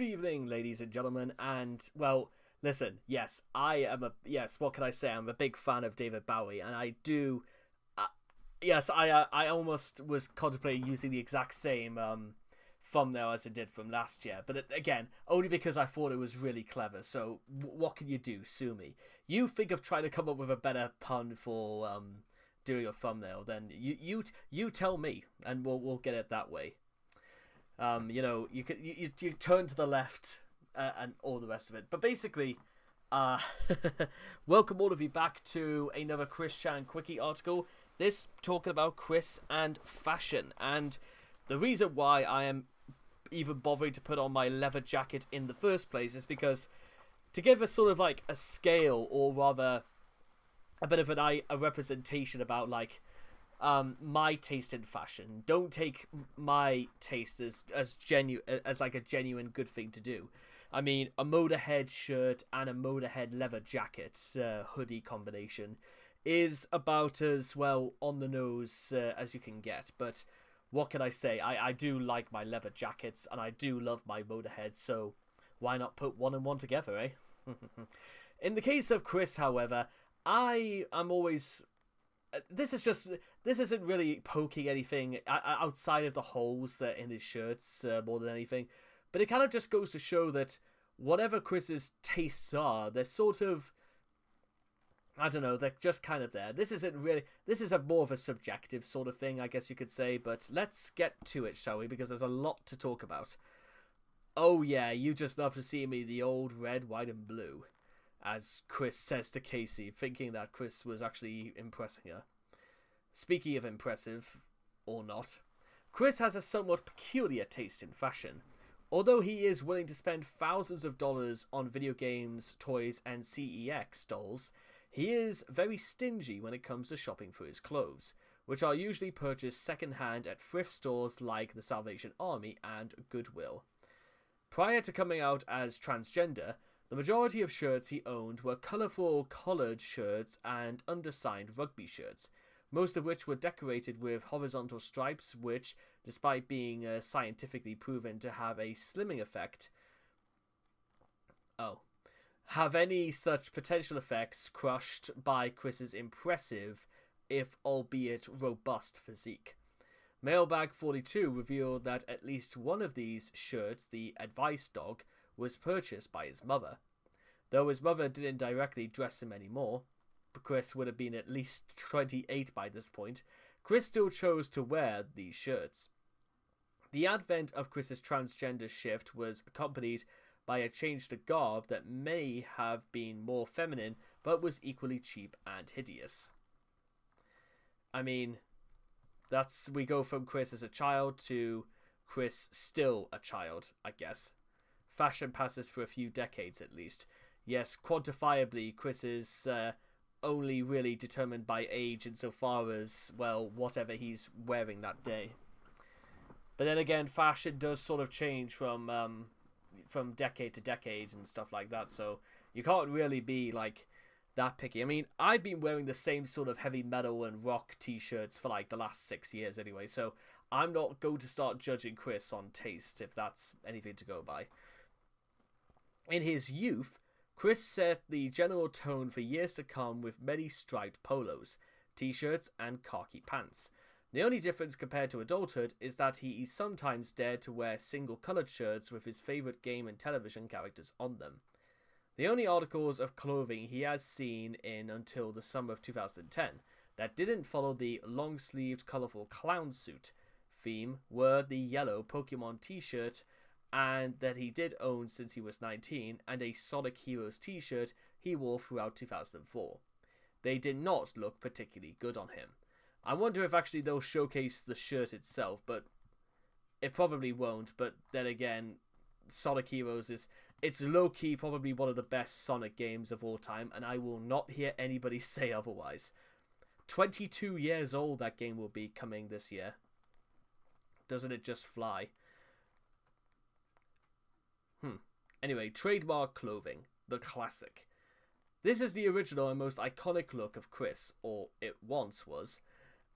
Good evening, ladies and gentlemen, and, well, listen, yes, what can I say? I'm a big fan of David Bowie, and I do, yes, I almost was contemplating using the exact same, thumbnail as I did from last year, but again, only because I thought it was really clever, so what can you do? Sue me. You think of trying to come up with a better pun for, doing a thumbnail, then you tell me, and we'll get it that way. You turn to the left and all the rest of it. But basically, welcome all of you back to another Chris Chan Quickie article. This talking about Chris and fashion. And the reason why I am even bothering to put on my leather jacket in the first place is because to give a sort of like a scale, or rather a bit of a representation about like my taste in fashion. Don't take my taste as like a genuine good thing to do. I mean, a Motorhead shirt and a Motorhead leather jacket hoodie combination is about as well on the nose as you can get. But what can I say? I do like my leather jackets and I do love my Motorhead, so why not put one and one together, eh? In the case of Chris, however, I am always... This isn't really poking anything outside of the holes in his shirts more than anything, but it kind of just goes to show that whatever Chris's tastes are, they're sort of, I don't know, they're just kind of there. This is more of a subjective sort of thing, I guess you could say, but let's get to it, shall we, because there's a lot to talk about. Oh yeah, you just love to see me, the old red, white and blue, as Chris says to Casey, thinking that Chris was actually impressing her. Speaking of impressive, or not, Chris has a somewhat peculiar taste in fashion. Although he is willing to spend thousands of dollars on video games, toys, and CEX dolls, he is very stingy when it comes to shopping for his clothes, which are usually purchased second-hand at thrift stores like the Salvation Army and Goodwill. Prior to coming out as transgender, the majority of shirts he owned were colourful collared shirts and undersigned rugby shirts, most of which were decorated with horizontal stripes which, despite being scientifically proven to have a slimming effect, have any such potential effects crushed by Chris's impressive, if albeit robust, physique. Mailbag 42 revealed that at least one of these shirts, the Advice Dog, was purchased by his mother. Though his mother didn't directly dress him anymore, Chris would have been at least 28 by this point, Chris still chose to wear these shirts. The advent of Chris's transgender shift was accompanied by a change to garb that may have been more feminine, but was equally cheap and hideous. I mean, we go from Chris as a child to Chris still a child, I guess. Fashion passes for a few decades at least. Yes, quantifiably, Chris is only really determined by age insofar as, well, whatever he's wearing that day. But then again, fashion does sort of change from decade to decade and stuff like that, so you can't really be, like, that picky. I mean, I've been wearing the same sort of heavy metal and rock t-shirts for, like, the last 6 years anyway, so I'm not going to start judging Chris on taste, if that's anything to go by. In his youth, Chris set the general tone for years to come with many striped polos, t-shirts, and khaki pants. The only difference compared to adulthood is that he sometimes dared to wear single-coloured shirts with his favourite game and television characters on them. The only articles of clothing he has seen in until the summer of 2010 that didn't follow the long-sleeved colourful clown suit theme were the yellow Pokemon t-shirt and that he did own since he was 19, and a Sonic Heroes t-shirt he wore throughout 2004. They did not look particularly good on him. I wonder if actually they'll showcase the shirt itself, but it probably won't. But then again, Sonic Heroes it's low-key probably one of the best Sonic games of all time, and I will not hear anybody say otherwise. 22 years old that game will be coming this year. Doesn't it just fly? Anyway, trademark clothing, the classic. This is the original and most iconic look of Chris, or it once was.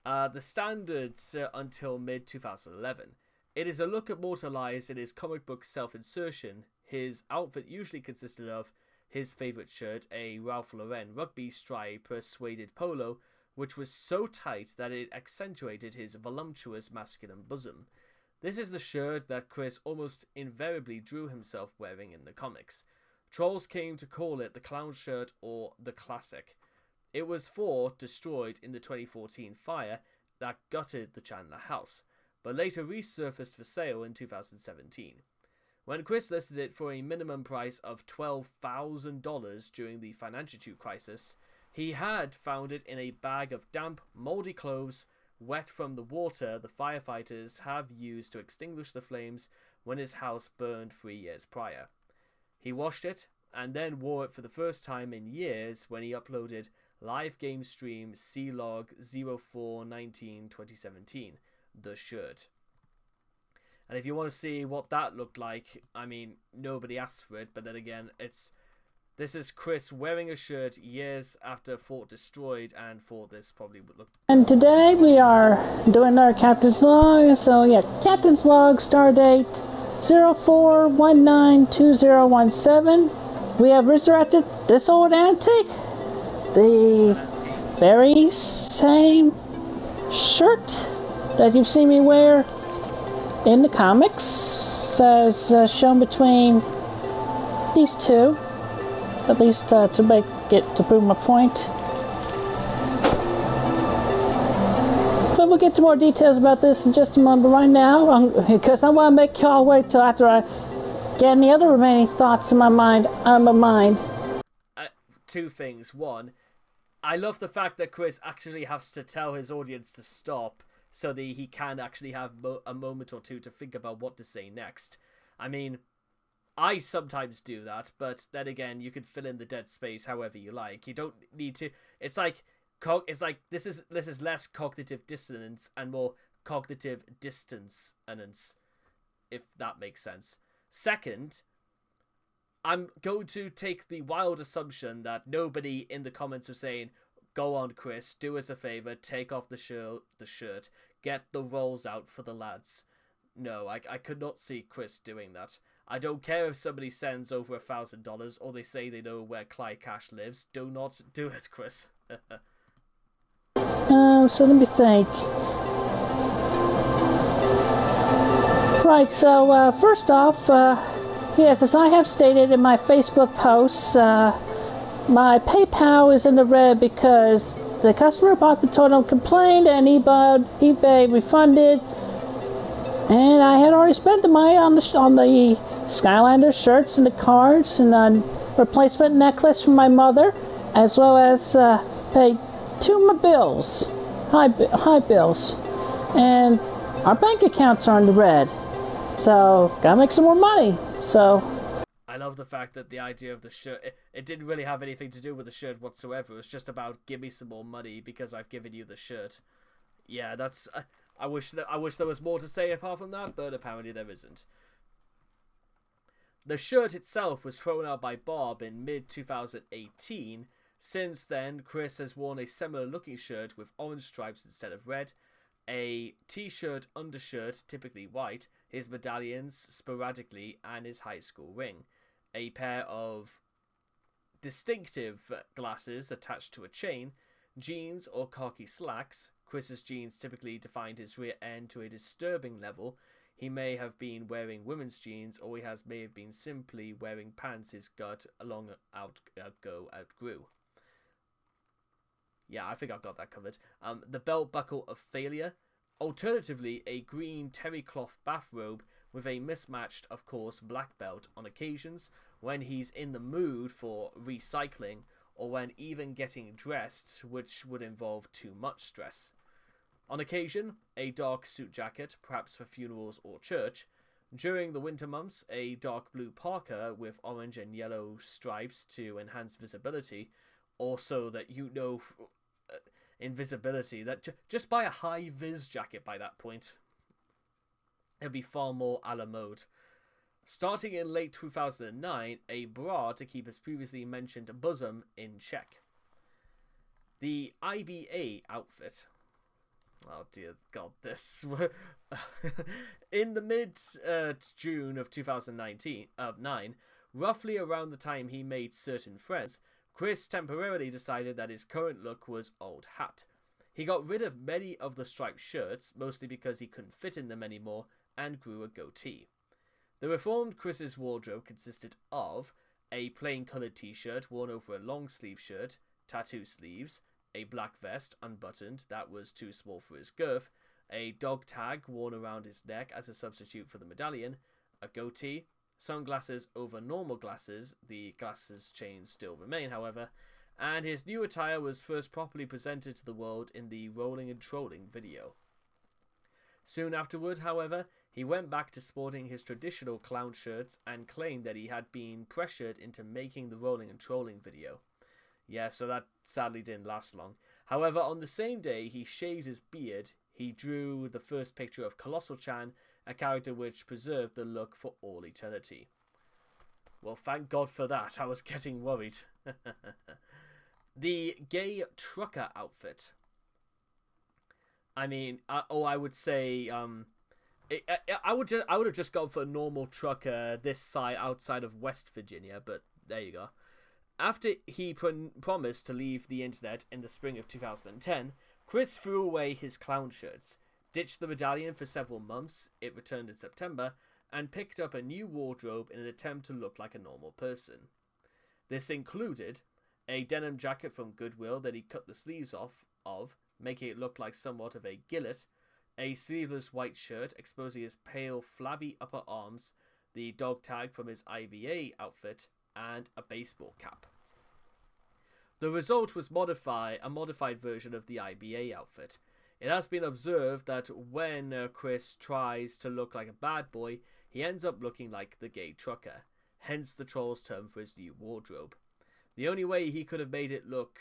The standards until mid-2011. It is a look immortalized in his comic book self-insertion, his outfit usually consisted of his favourite shirt, a Ralph Lauren rugby stripe suede polo, which was so tight that it accentuated his voluptuous masculine bosom. This is the shirt that Chris almost invariably drew himself wearing in the comics. Trolls came to call it the clown shirt or the classic. It was destroyed in the 2014 fire that gutted the Chandler house, but later resurfaced for sale in 2017. When Chris listed it for a minimum price of $12,000 during the financial crisis, he had found it in a bag of damp, mouldy clothes, wet from the water the firefighters have used to extinguish the flames when his house burned 3 years prior. He washed it, and then wore it for the first time in years when he uploaded live game stream C-Log 04/19/2017, the shirt. And if you want to see what that looked like, I mean, nobody asked for it, but then again, this is Chris wearing a shirt years after Fort destroyed, and Fort this probably would look. And today we are doing our Captain's Log. So yeah, Captain's Log, star date 04/19/2017. We have resurrected this old antique, the very same shirt that you've seen me wear in the comics, as shown between these two, at least to prove my point. But we'll get to more details about this in just a moment. But right now, because I want to make y'all wait till after I get any other remaining thoughts in my mind, Two things. One, I love the fact that Chris actually has to tell his audience to stop so that he can actually have a moment or two to think about what to say next. I mean, I sometimes do that, but then again, you can fill in the dead space however you like. You don't need to. It's like this is less cognitive dissonance and more cognitive distance, if that makes sense. Second, I'm going to take the wild assumption that nobody in the comments are saying, "Go on, Chris, do us a favor, take off the shirt, get the rolls out for the lads." No, I could not see Chris doing that. I don't care if somebody sends over $1,000 or they say they know where Clyde Cash lives. Do not do it, Chris. So let me think. Right, so first off, yes, as I have stated in my Facebook posts, my PayPal is in the red because the customer bought the totem, complained, and eBay refunded, and I had already spent the money on the Skylander shirts and the cards and a replacement necklace for my mother, as well as paid 2 of my bills, high bills, and our bank accounts are in the red, so gotta make some more money. So I love the fact that the idea of the shirt, it didn't really have anything to do with the shirt whatsoever. It was just about, give me some more money because I've given you the shirt. Yeah, that's. I wish there was more to say apart from that, but apparently there isn't. The shirt itself was thrown out by Bob in mid-2018. Since then, Chris has worn a similar looking shirt with orange stripes instead of red, a t-shirt undershirt, typically white, his medallions sporadically, and his high school ring. A pair of distinctive glasses attached to a chain, jeans or khaki slacks. Chris's jeans typically defined his rear end to a disturbing level. He may have been wearing women's jeans, or may have been simply wearing pants his gut outgrew. Yeah, I think I've got that covered. The belt buckle of failure. Alternatively, a green terry cloth bathrobe with a mismatched, of course, black belt on occasions when he's in the mood for recycling, or when even getting dressed, which would involve too much stress. On occasion, a dark suit jacket, perhaps for funerals or church. During the winter months, a dark blue parka with orange and yellow stripes to enhance visibility, or so that you know invisibility, that just buy a high-vis jacket by that point. It'll be far more a la mode. Starting in late 2009, a bra to keep his previously mentioned bosom in check. The IBA outfit. Oh dear God, this. In the mid June of 2009, roughly around the time he made certain friends, Chris temporarily decided that his current look was old hat. He got rid of many of the striped shirts, mostly because he couldn't fit in them anymore, and grew a goatee. The reformed Chris's wardrobe consisted of a plain coloured t-shirt worn over a long sleeve shirt, tattoo sleeves, a black vest unbuttoned that was too small for his girth, a dog tag worn around his neck as a substitute for the medallion, a goatee, sunglasses over normal glasses, the glasses chains still remain however, and his new attire was first properly presented to the world in the Rolling and Trolling video. Soon afterward, however, he went back to sporting his traditional clown shirts and claimed that he had been pressured into making the Rolling and Trolling video. Yeah, so that sadly didn't last long. However, on the same day he shaved his beard, he drew the first picture of Colossal Chan, a character which preserved the look for all eternity. Well, thank God for that. I was getting worried. The gay trucker outfit. I mean, I would say, I would have just gone for a normal trucker this side outside of West Virginia, but there you go. After he promised to leave the internet in the spring of 2010, Chris threw away his clown shirts, ditched the medallion for several months, it returned in September, and picked up a new wardrobe in an attempt to look like a normal person. This included a denim jacket from Goodwill that he cut the sleeves off of, making it look like somewhat of a gillet, a sleeveless white shirt exposing his pale, flabby upper arms, the dog tag from his IBA outfit, and a baseball cap. The result was a modified version of the IBA outfit. It has been observed that when Chris tries to look like a bad boy, he ends up looking like the gay trucker, hence the troll's term for his new wardrobe. The only way he could have made it look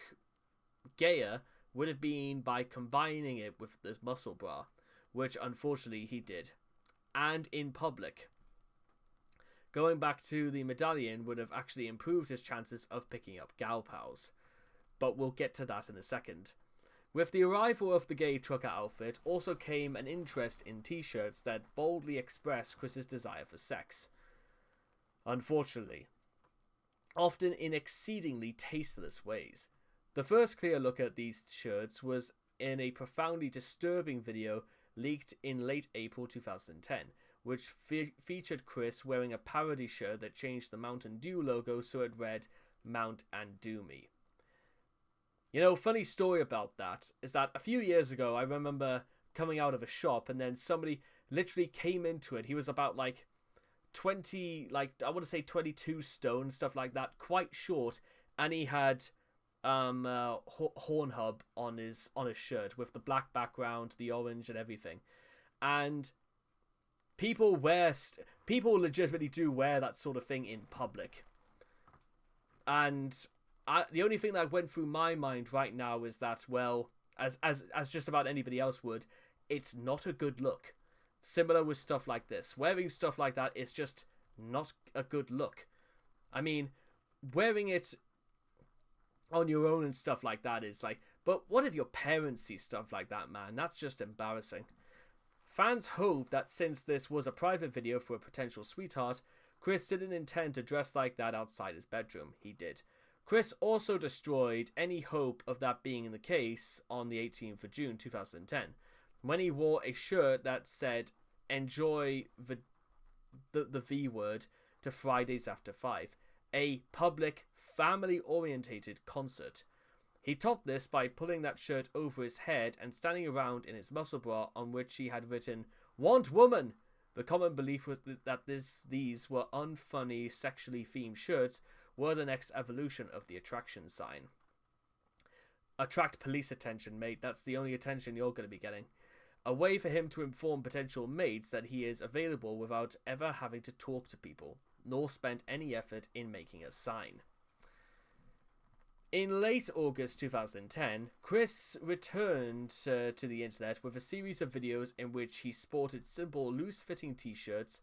gayer would have been by combining it with the muscle bra, which unfortunately he did, and in public. Going back to the medallion would have actually improved his chances of picking up gal pals, but we'll get to that in a second. With the arrival of the gay trucker outfit also came an interest in t-shirts that boldly express Chris's desire for sex. Unfortunately, often in exceedingly tasteless ways. The first clear look at these shirts was in a profoundly disturbing video leaked in late April 2010, which featured Chris wearing a parody shirt that changed the Mountain Dew logo so it read Mount and Do Me. You know, funny story about that is that a few years ago I remember coming out of a shop and then somebody literally came into it. He was about like 20, like I want to say 22 stone, stuff like that, quite short, and he had horn hub on his shirt with the black background, the orange and everything. And people legitimately do wear that sort of thing in public. And the only thing that went through my mind right now is that, well, as just about anybody else would, it's not a good look. Similar with stuff like this. Wearing stuff like that is just not a good look. I mean, wearing it on your own and stuff like that is like, but what if your parents see stuff like that, man? That's just embarrassing. Fans hope that since this was a private video for a potential sweetheart, Chris didn't intend to dress like that outside his bedroom. He did. Chris also destroyed any hope of that being the case on the 18th of June 2010, when he wore a shirt that said, "Enjoy the V word" to Fridays After 5, a public, family-orientated concert. He topped this by pulling that shirt over his head and standing around in his muscle bra on which he had written, "Want woman!" The common belief was that these were unfunny, sexually themed shirts were the next evolution of the attraction sign. Attract police attention, mate. That's the only attention you're going to be getting. A way for him to inform potential mates that he is available without ever having to talk to people, nor spend any effort in making a sign. In late August 2010, Chris returned to the internet with a series of videos in which he sported simple, loose-fitting t-shirts.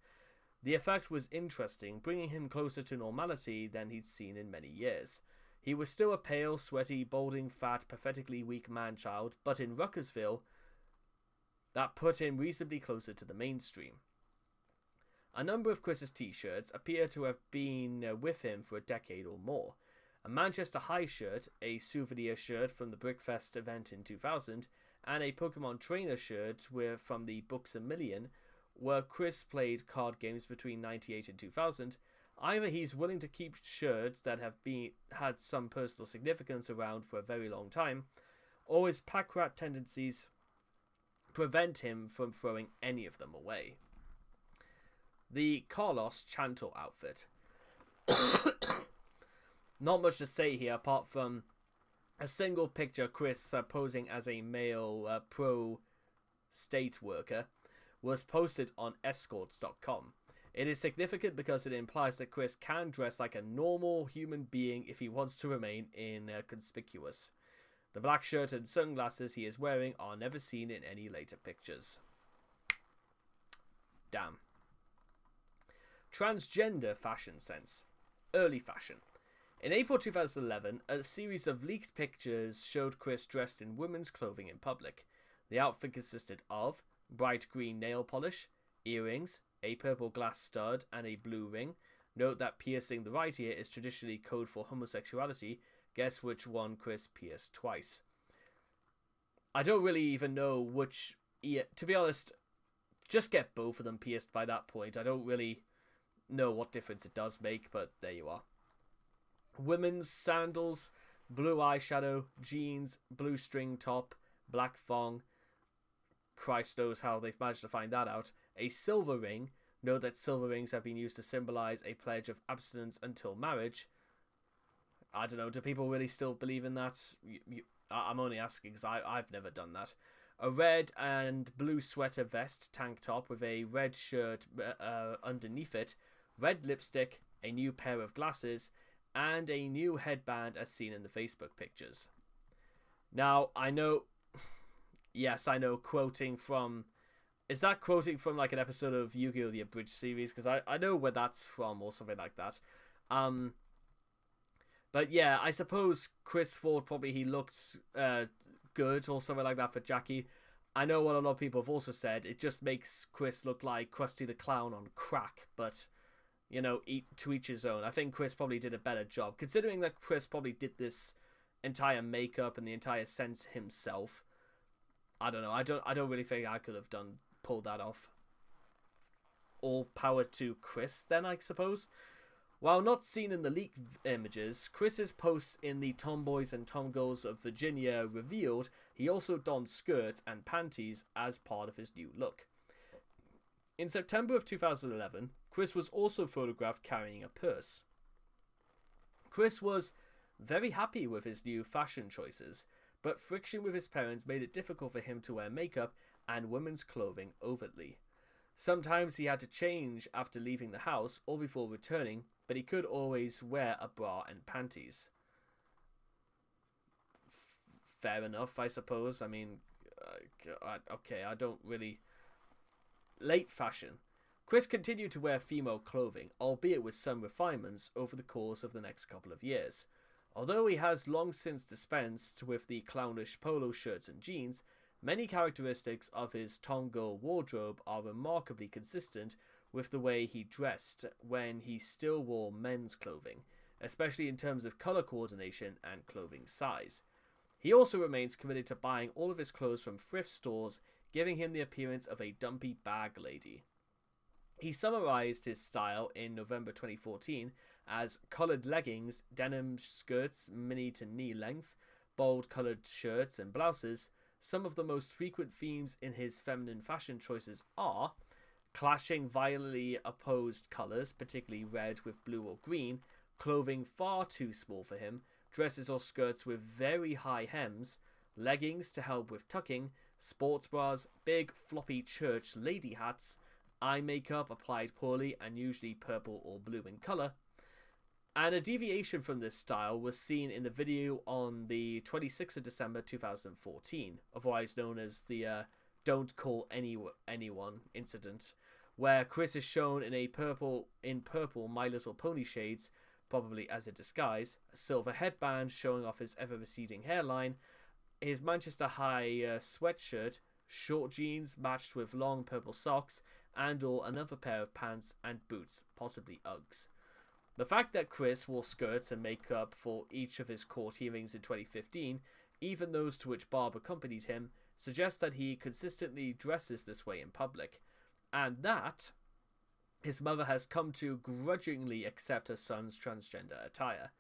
The effect was interesting, bringing him closer to normality than he'd seen in many years. He was still a pale, sweaty, balding, fat, pathetically weak man-child, but in Ruckersville, that put him reasonably closer to the mainstream. A number of Chris's t-shirts appear to have been with him for a decade or more. A Manchester High shirt, a souvenir shirt from the Brickfest event in 2000, and a Pokemon Trainer shirt from the Books A Million, where Chris played card games between 98 and 2000. Either he's willing to keep shirts that have had some personal significance around for a very long time, or his pack rat tendencies prevent him from throwing any of them away. The Carlos Chantel outfit. Not much to say here apart from a single picture Chris posing as a male pro-state worker was posted on escorts.com. It is significant because it implies that Chris can dress like a normal human being if he wants to remain inconspicuous. The black shirt and sunglasses he is wearing are never seen in any later pictures. Damn. Transgender fashion sense. Early fashion. In April 2011, a series of leaked pictures showed Chris dressed in women's clothing in public. The outfit consisted of bright green nail polish, earrings, a purple glass stud, and a blue ring. Note that piercing the right ear is traditionally code for homosexuality. Guess which one Chris pierced twice. I don't really even know which ear. To be honest, just get both of them pierced by that point. I don't really know what difference it does make, but there you are. Women's sandals, blue eyeshadow, jeans, blue string top, black thong. Christ knows how they've managed to find that out. A silver ring. Note that silver rings have been used to symbolize a pledge of abstinence until marriage. I don't know, do people really still believe in that? I'm only asking because I've never done that. A red and blue sweater vest tank top with a red shirt underneath it, red lipstick, a new pair of glasses, and a new headband as seen in the Facebook pictures. Now, I know... Yes, I know, quoting from... Is that quoting from like an episode of Yu-Gi-Oh! The Abridged series? Because I know where that's from or something like that. But yeah, I suppose Chris thought probably he looked good or something like that for Jackie. I know what a lot of people have also said. It just makes Chris look like Krusty the Clown on crack. But, you know, to each his own. I think Chris probably did a better job. Considering that Chris probably did this entire makeup and the entire sense himself. I don't know. I don't really think I could have pulled that off. All power to Chris then, I suppose. While not seen in the leaked images, Chris's posts in the Tomboys and Tomgirls of Virginia revealed he also donned skirts and panties as part of his new look. In September of 2011, Chris was also photographed carrying a purse. Chris was very happy with his new fashion choices, but friction with his parents made it difficult for him to wear makeup and women's clothing overtly. Sometimes he had to change after leaving the house or before returning, but he could always wear a bra and panties. Fair enough, I suppose. I mean, okay, I don't really... Late fashion. Chris continued to wear female clothing, albeit with some refinements over the course of the next couple of years. Although he has long since dispensed with the clownish polo shirts and jeans, many characteristics of his Tomgirl wardrobe are remarkably consistent with the way he dressed when he still wore men's clothing, especially in terms of color coordination and clothing size. He also remains committed to buying all of his clothes from thrift stores, giving him the appearance of a dumpy bag lady. He summarized his style in November 2014 as colored leggings, denim skirts mini to knee length, bold colored shirts and blouses. Some of the most frequent themes in his feminine fashion choices are clashing violently opposed colors, particularly red with blue or green, clothing far too small for him, dresses or skirts with very high hems, leggings to help with tucking, sports bras, big floppy church lady hats, eye makeup applied poorly and usually purple or blue in color. And a deviation from this style was seen in the video on the 26th of December 2014, otherwise known as the Don't Call Anyone incident, where Chris is shown in purple My Little Pony shades, probably as a disguise, a silver headband showing off his ever-receding hairline, his Manchester High sweatshirt short jeans matched with long purple socks, and or another pair of pants and boots, possibly Uggs. The fact that Chris wore skirts and makeup for each of his court hearings in 2015, even those to which Barb accompanied him, suggests that he consistently dresses this way in public, and that his mother has come to grudgingly accept her son's transgender attire.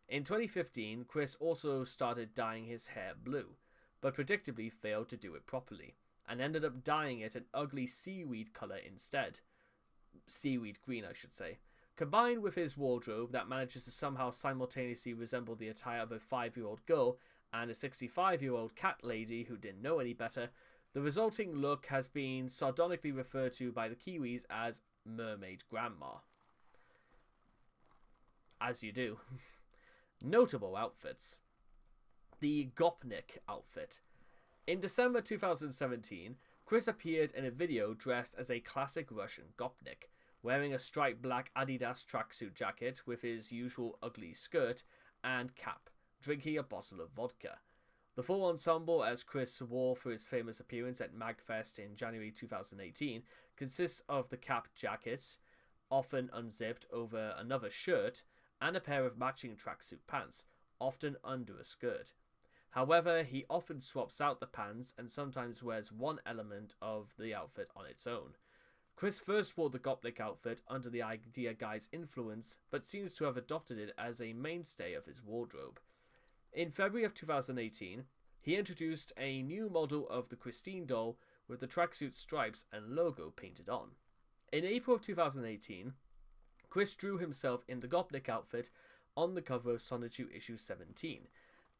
In 2015, Chris also started dyeing his hair blue, but predictably failed to do it properly, and ended up dyeing it an ugly seaweed colour instead. Seaweed green, I should say. Combined with his wardrobe that manages to somehow simultaneously resemble the attire of a 5-year-old girl and a 65-year-old cat lady who didn't know any better, the resulting look has been sardonically referred to by the Kiwis as Mermaid Grandma. As you do. Notable outfits. The Gopnik outfit. In December 2017, Chris appeared in a video dressed as a classic Russian Gopnik, wearing a striped black Adidas tracksuit jacket with his usual ugly skirt and cap, drinking a bottle of vodka. The full ensemble, as Chris wore for his famous appearance at MagFest in January 2018, consists of the cap jacket, often unzipped over another shirt, and a pair of matching tracksuit pants, often under a skirt. However, he often swaps out the pants and sometimes wears one element of the outfit on its own. Chris first wore the Gopnik outfit under the Idea Guy's influence, but seems to have adopted it as a mainstay of his wardrobe. In February of 2018, he introduced a new model of the Christine doll with the tracksuit stripes and logo painted on. In April of 2018, Chris drew himself in the Gopnik outfit on the cover of Sonichu issue 17.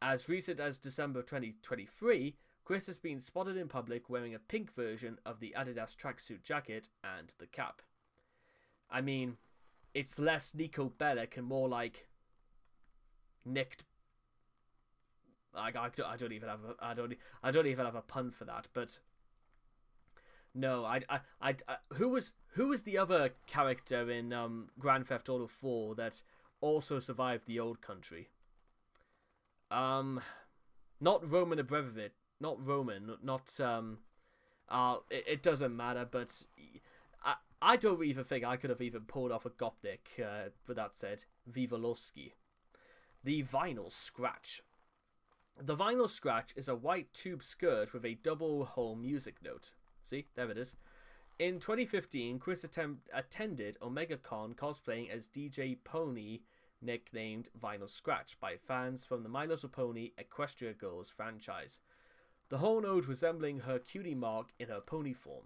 As recent as December 2023, Chris has been spotted in public wearing a pink version of the Adidas tracksuit jacket and the cap. I mean, it's less Nico Bellic and more like nicked. I don't even have a pun for that. But no, who was the other character in Grand Theft Auto 4 that also survived the old country? Not Roman Abramovich. Not Roman, it doesn't matter, but I don't even think I could have even pulled off a Gopnik, with that said, Viva Losky. The Vinyl Scratch. The Vinyl Scratch is a white tube skirt with a double-hole music note. See, there it is. In 2015, Chris attended OmegaCon cosplaying as DJ Pony, nicknamed Vinyl Scratch, by fans from the My Little Pony Equestria Girls franchise. The whole node resembling her cutie mark in her pony form.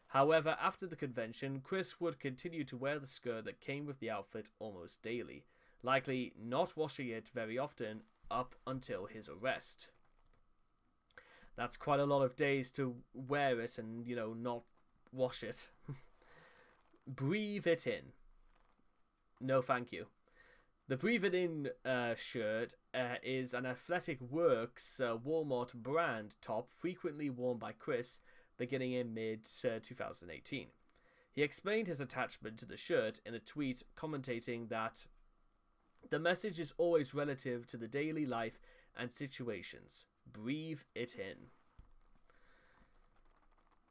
However, after the convention, Chris would continue to wear the skirt that came with the outfit almost daily, likely not washing it very often up until his arrest. That's quite a lot of days to wear it and, not wash it. Breathe it in. No, thank you. The Breathe It In shirt is an Athletic Works Walmart brand top frequently worn by Chris beginning in mid-2018. He explained his attachment to the shirt in a tweet commentating that the message is always relative to the daily life and situations. Breathe it in.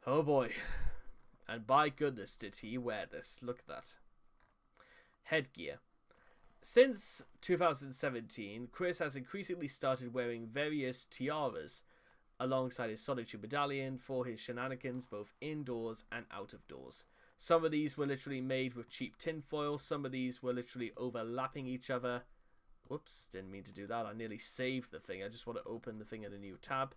Oh boy. And by goodness did he wear this. Look at that. Headgear. Since 2017, Chris has increasingly started wearing various tiaras alongside his Sonichu medallion for his shenanigans both indoors and out of doors. Some of these were literally made with cheap tinfoil, some of these were literally overlapping each other. Whoops, didn't mean to do that. I nearly saved the thing. I just want to open the thing in a new tab.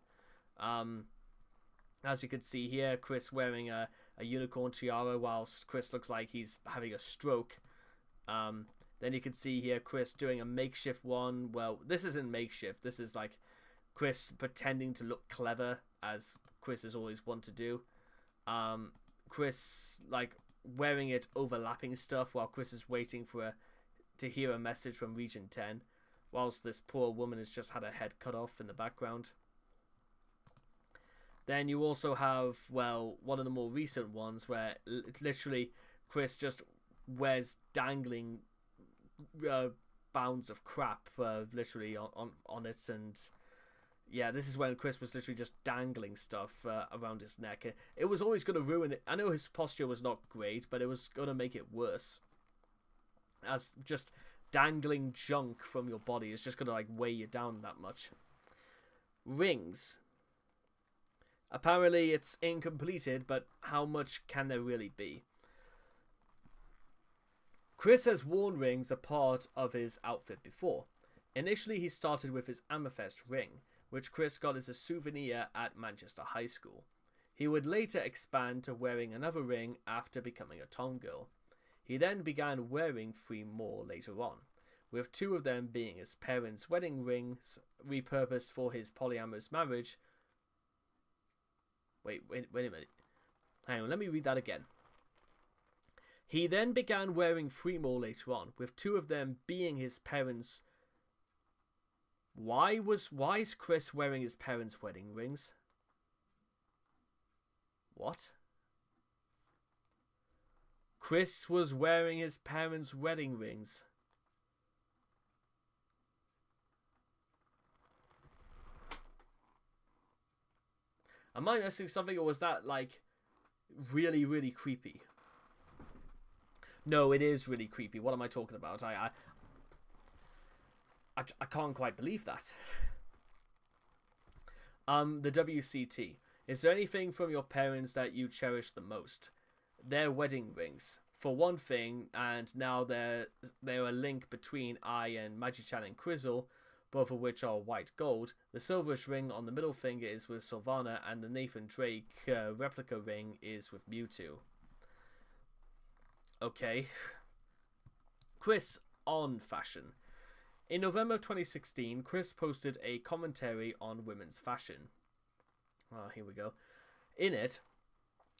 As you can see here, Chris wearing a unicorn tiara whilst Chris looks like he's having a stroke. Then you can see here Chris doing a makeshift one. Well, this isn't makeshift. This is like Chris pretending to look clever, as Chris is always want to do. Chris like wearing it overlapping stuff while Chris is waiting to hear a message from Region 10, whilst this poor woman has just had her head cut off in the background. Then you also have, well, one of the more recent ones where literally Chris just wears dangling bounds of crap literally on it, and Yeah, this is when Chris was literally just dangling stuff around his neck. It was always going to ruin it. I know his posture was not great, but it was going to make it worse. As just dangling junk from your body is just going to like weigh you down that much. Rings. Apparently it's incompleted, but how much can there really be? Chris has worn rings a part of his outfit before. Initially he started with his amethyst ring, which Chris got as a souvenir at Manchester High School. He would later expand to wearing another ring after becoming a Tomgirl. He then began wearing 3 more later on, with 2 of them being his parents' wedding rings, repurposed for his polyamorous marriage. Wait a minute. Hang on, let me read that again. He then began wearing 3 more later on, with 2 of them being his parents'. Why is Chris wearing his parents' wedding rings? What? Chris was wearing his parents' wedding rings. Am I missing something, or was that like really, really creepy? No, it is really creepy. What am I talking about? I can't quite believe that. The WCT. Is there anything from your parents that you cherish the most? Their wedding rings, for one thing, and now they're a link between I and Magi-chan and Crizzle, both of which are white gold. The silverish ring on the middle finger is with Sylvana, and the Nathan Drake replica ring is with Mewtwo. Okay. Chris on fashion. In November 2016, Chris posted a commentary on women's fashion. Here we go. In it,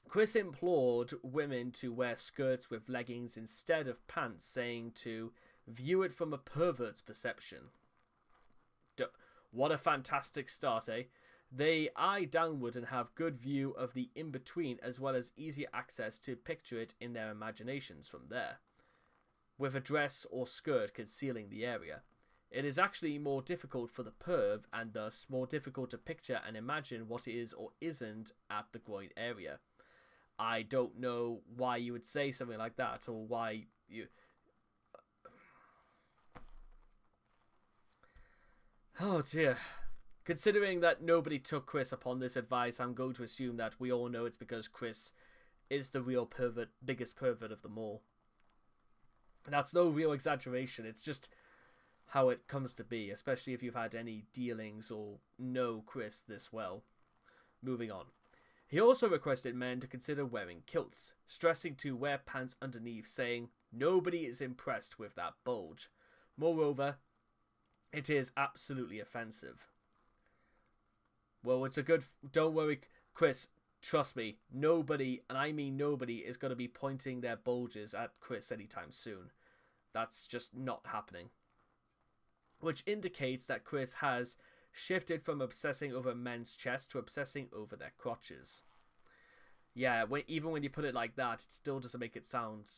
Chris implored women to wear skirts with leggings instead of pants, saying to view it from a pervert's perception. What a fantastic start, eh? They eye downward and have good view of the in-between, as well as easier access to picture it in their imaginations from there, with a dress or skirt concealing the area. It is actually more difficult for the perv, and thus more difficult to picture and imagine what is or isn't at the groin area. I don't know why you would say something like that, or why you... Oh dear. Considering that nobody took Chris upon this advice, I'm going to assume that we all know it's because Chris is the real pervert, biggest pervert of them all. That's no real exaggeration, it's just how it comes to be, especially if you've had any dealings or know Chris this well. Moving on. He also requested men to consider wearing kilts, stressing to wear pants underneath, saying, "Nobody is impressed with that bulge. Moreover, it is absolutely offensive." Well, it's a good... Don't worry, Chris, trust me, nobody, and I mean nobody, is going to be pointing their bulges at Chris anytime soon. That's just not happening. Which indicates that Chris has shifted from obsessing over men's chests to obsessing over their crotches. Yeah, even when you put it like that, it still doesn't make it sound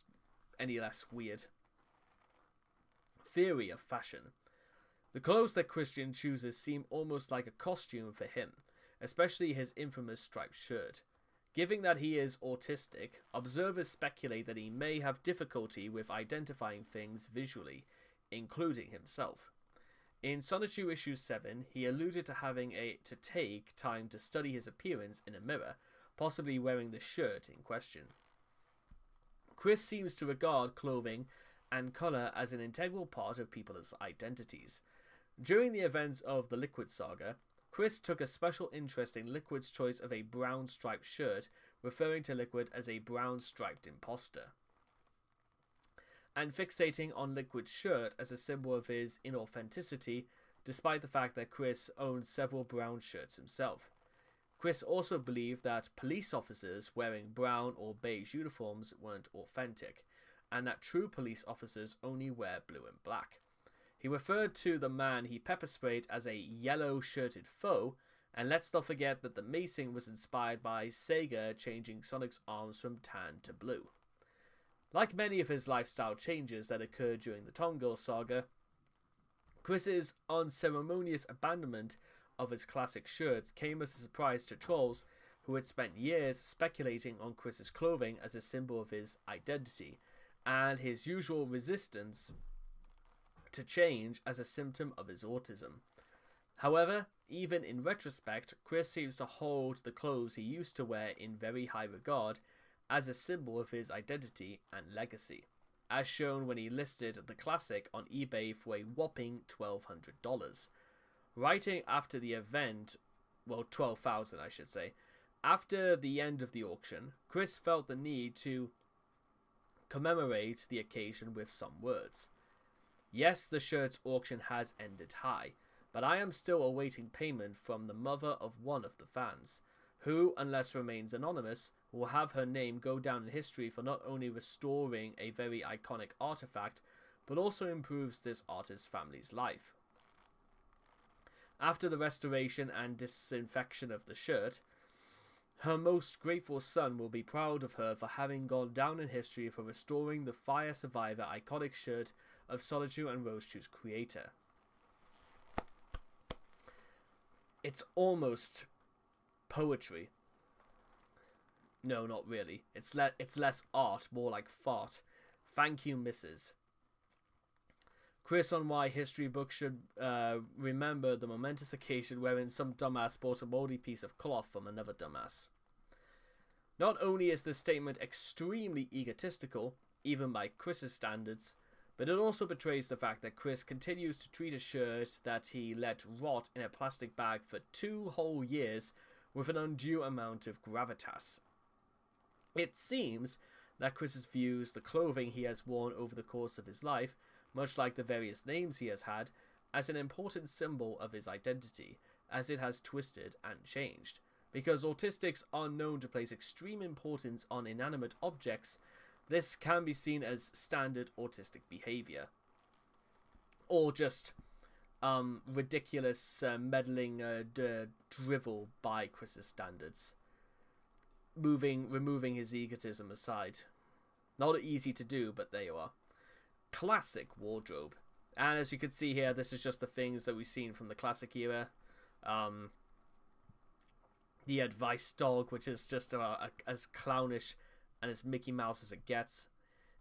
any less weird. Theory of fashion. The clothes that Christian chooses seem almost like a costume for him, especially his infamous striped shirt. Given that he is autistic, observers speculate that he may have difficulty with identifying things visually, including himself. In Sonichu issue 7, he alluded to having to take time to study his appearance in a mirror, possibly wearing the shirt in question. Chris seems to regard clothing and colour as an integral part of people's identities. During the events of the Liquid saga, Chris took a special interest in Liquid's choice of a brown striped shirt, referring to Liquid as a brown striped imposter, and fixating on Liquid's shirt as a symbol of his inauthenticity, despite the fact that Chris owns several brown shirts himself. Chris also believed that police officers wearing brown or beige uniforms weren't authentic, and that true police officers only wear blue and black. He referred to the man he pepper sprayed as a yellow-shirted foe, and let's not forget that the macing was inspired by Sega changing Sonic's arms from tan to blue. Like many of his lifestyle changes that occurred during the Tomgirl saga, Chris's unceremonious abandonment of his classic shirts came as a surprise to trolls who had spent years speculating on Chris's clothing as a symbol of his identity, and his usual resistance to change as a symptom of his autism. However, even in retrospect, Chris seems to hold the clothes he used to wear in very high regard as a symbol of his identity and legacy, as shown when he listed the classic on eBay for a whopping $1,200. Writing after the event, well, 12,000 I should say, after the end of the auction, Chris felt the need to commemorate the occasion with some words. Yes, the shirt's auction has ended high, but I am still awaiting payment from the mother of one of the fans, who, unless remains anonymous, will have her name go down in history for not only restoring a very iconic artifact, but also improves this artist's family's life. After the restoration and disinfection of the shirt, her most grateful son will be proud of her for having gone down in history for restoring the Fire Survivor iconic shirt of Solitude and Roadshoe's creator. It's almost poetry. No, not really. It's less art, more like fart. Thank you, Mrs. Chris on why history books should remember the momentous occasion wherein some dumbass bought a moldy piece of cloth from another dumbass. Not only is this statement extremely egotistical, even by Chris's standards, but it also betrays the fact that Chris continues to treat a shirt that he let rot in a plastic bag for 2 whole years with an undue amount of gravitas. It seems that Chris views the clothing he has worn over the course of his life, much like the various names he has had, as an important symbol of his identity, as it has twisted and changed. Because autistics are known to place extreme importance on inanimate objects, this can be seen as standard autistic behavior. Or just ridiculous meddling drivel by Chris's standards. Removing his egotism aside. Not easy to do, but there you are. Classic wardrobe. And as you can see here, this is just the things that we've seen from the classic era. The advice dog, which is just about as clownish and as Mickey Mouse as it gets.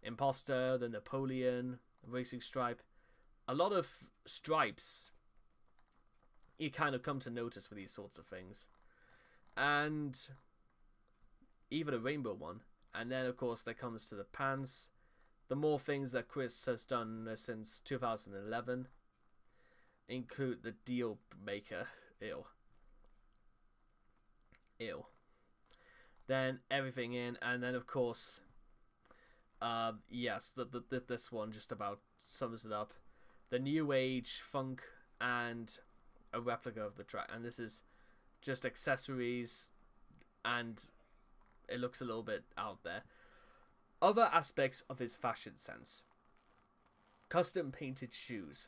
Imposter, the Napoleon, racing stripe. A lot of stripes you kind of come to notice with these sorts of things. And even a rainbow one. And then, of course, there comes to the pants. The more things that Chris has done since 2011 include the deal maker. Ew. Then everything in, and then of course, yes, this one just about sums it up. The new age funk and a replica of the track, and this is just accessories, and it looks a little bit out there. Other aspects of his fashion sense. Custom painted shoes.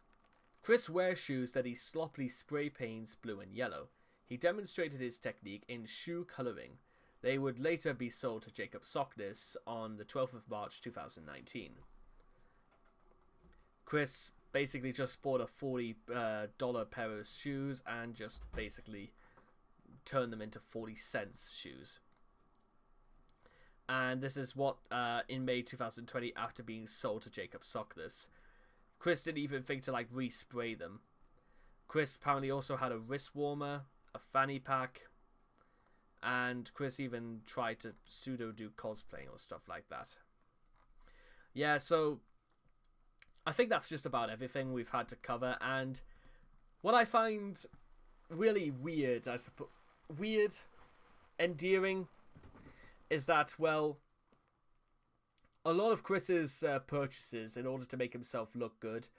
Chris wears shoes that he sloppily spray paints blue and yellow. He demonstrated his technique in shoe colouring. They would later be sold to Jacob Sockness on the 12th of March 2019. Chris basically just bought a $40 pair of shoes and just basically turned them into 40 cents shoes. And this is what, in May 2020, after being sold to Jacob Sockness. Chris didn't even think to respray them. Chris apparently also had a wrist warmer, a fanny pack, and Chris even tried to pseudo do cosplaying or stuff like that. Yeah, so I think that's just about everything we've had to cover. And what I find really weird, I suppose, endearing, is that, well, a lot of Chris's purchases in order to make himself look good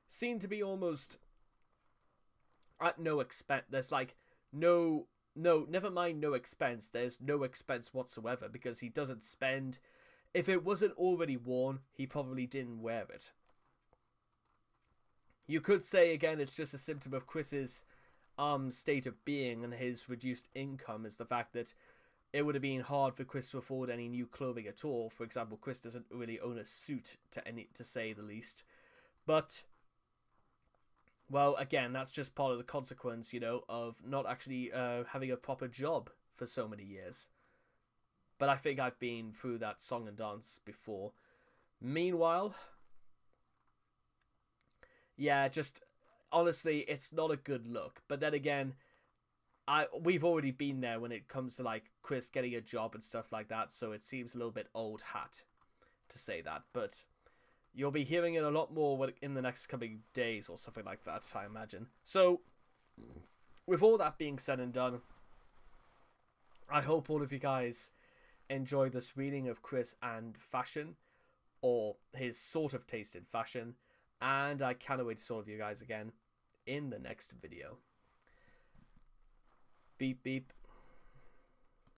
seem to be almost at no expense. There's never mind no expense. There's no expense whatsoever because he doesn't spend. If it wasn't already worn, he probably didn't wear it. You could say, again, it's just a symptom of Chris's state of being and his reduced income is the fact that it would have been hard for Chris to afford any new clothing at all. For example, Chris doesn't really own a suit, to say the least. But Well, again, that's just part of the consequence, you know, of not actually having a proper job for so many years. But I think I've been through that song and dance before. Meanwhile, yeah, just honestly, it's not a good look. But then again, we've already been there when it comes to like Chris getting a job and stuff like that, so it seems a little bit old hat to say that. But you'll be hearing it a lot more in the next coming days or something like that, I imagine. So, with all that being said and done, I hope all of you guys enjoy this reading of Chris and fashion, or his sort of taste in fashion, and I cannot wait to see all of you guys again in the next video. Beep beep.